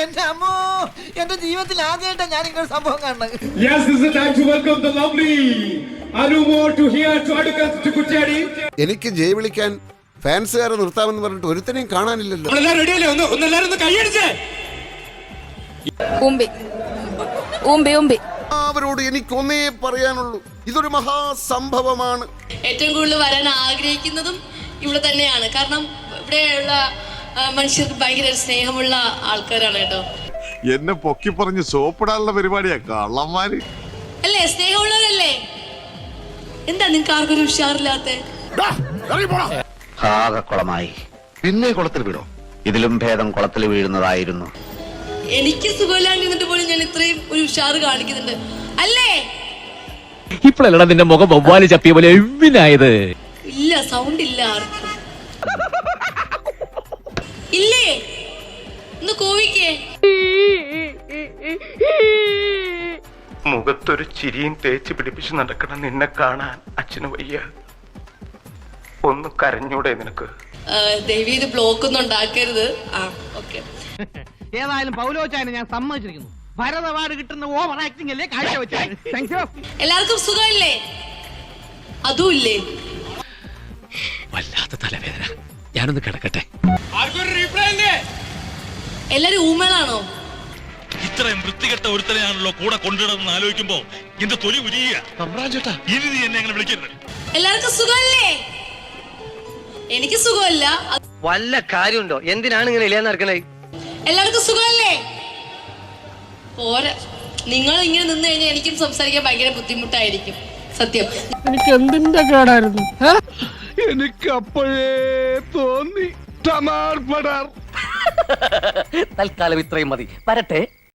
എന്റെ അമ്മോ, എന്റെ ജീവിതത്തിൽ ആദ്യമായിട്ടാണ് ഞാൻ ഇങ്ങനെ സംഭവം കാണുന്നത്. Yes, this is the time to welcome the lovely Anumo to here to Adukant to Kuchadi. എനിക്ക് ജയ് വിളിക്കാൻ ഫാൻസുകാരെ നിർത്താമെന്ന് പറഞ്ഞിട്ട് ഒരുത്തനെയും കാണാനില്ലല്ലോ. അവരോട് എനിക്കൊന്നേ പറയാനുള്ളൂ, ഇതൊരു മഹാസംഭവമാണ്. ഏറ്റവും കൂടുതൽ വരാൻ ആഗ്രഹിക്കുന്നതും ഇവിടെ തന്നെയാണ്. കാരണം ഇവിടെയുള്ള മനുഷ്യർക്ക് ഭയങ്കര സ്നേഹമുള്ള ആൾക്കാരാണ് കേട്ടോ. എന്നെ പൊക്കി പറഞ്ഞ് സോപ്പിടാനുള്ള പരിപാടിയാ കള്ളന്മാര് അല്ലേ? സ്നേഹമുള്ളവരല്ലേ? എന്താ നിങ്ങൾക്ക് ആർക്കൊരു ഉഷാറില്ലാത്ത? കുളമായി പിന്നെ കുളത്തിൽ വീണോ? ഇതിലും ഭേദം കുളത്തിൽ വീഴുന്നതായിരുന്നു. എനിക്ക് സുഖമില്ലാണ്ടിരുന്നിട്ട് പോലും ഞാൻ ഇത്രയും ഒരു ഉഷാറ് കാണിക്കുന്നുണ്ട് അല്ലേ? ഇപ്പോഴല്ലടാ നിന്റെ മുഖം വവ്വാല് ചപ്പിയ പോലെ എവിനായത്. ഇല്ല, സൗണ്ട് ഇല്ല ആർക്കും. ഇല്ലേ? ഒന്ന് കോവിക്കേ. മുഖത്തൊരു ചിരിയും തേച്ച് പിടിപ്പിച്ച് നടക്കണം നിന്നെ കാണാൻ അച്ഛന് വയ്യ. ഒന്ന് കരഞ്ഞൂടെ നിനക്ക്? ദേവി ഇത് ബ്ലോക്ക് ഒന്നും ഉണ്ടാക്കരുത്. ആ ഓക്കെ. ഏതായാലും പൗലോച്ചായനെ ഞാൻ സമ്മതിച്ചിരിക്കുന്നു. ഭരത അവാർഡ് കിട്ടുന്ന ഓവർ ആക്ടിംഗ് അല്ലേ കാഴ്ച വെച്ചത്. എല്ലാവർക്കും സുഖമില്ലേ? അതും ഇല്ലേ? വല്ലാത്ത തലവേദന, ഞാനൊന്ന് കിടക്കട്ടെ. എല്ലാരും ഊമകളാണോ? ഇത്രയും വൃത്തികെട്ട ഒരുത്തനെയാണല്ലോ കൂടെ കൊണ്ടിടുന്ന ആലോചിക്കുമ്പോ എന്റെ തൊലി ഉരിയ. ഇനി നീ എന്നെ അങ്ങനെ വിളിക്കരുത്. എല്ലാവർക്കും സുഖമല്ലേ? എനിക്ക് സുഖമല്ല. വല്ല കാര്യമുണ്ടോ? എന്തിനാണ് ഇങ്ങനെ ഇല്ലാന്ന് നടക്കണേ? എല്ലാവർക്കും സുഖമല്ലേ? പോരാ, നിങ്ങൾ ഇങ്ങനെ നിന്ന് കഴിഞ്ഞാൽ എനിക്കും സംസാരിക്കാൻ ഭയങ്കര ബുദ്ധിമുട്ടായിരിക്കും. സത്യം. എനിക്ക് എന്തിന്റെ കേടായിരുന്നു? എനിക്ക് അപ്പോഴേ തോന്നി. തൽക്കാലം ഇത്രയും മതി. വരട്ടെ.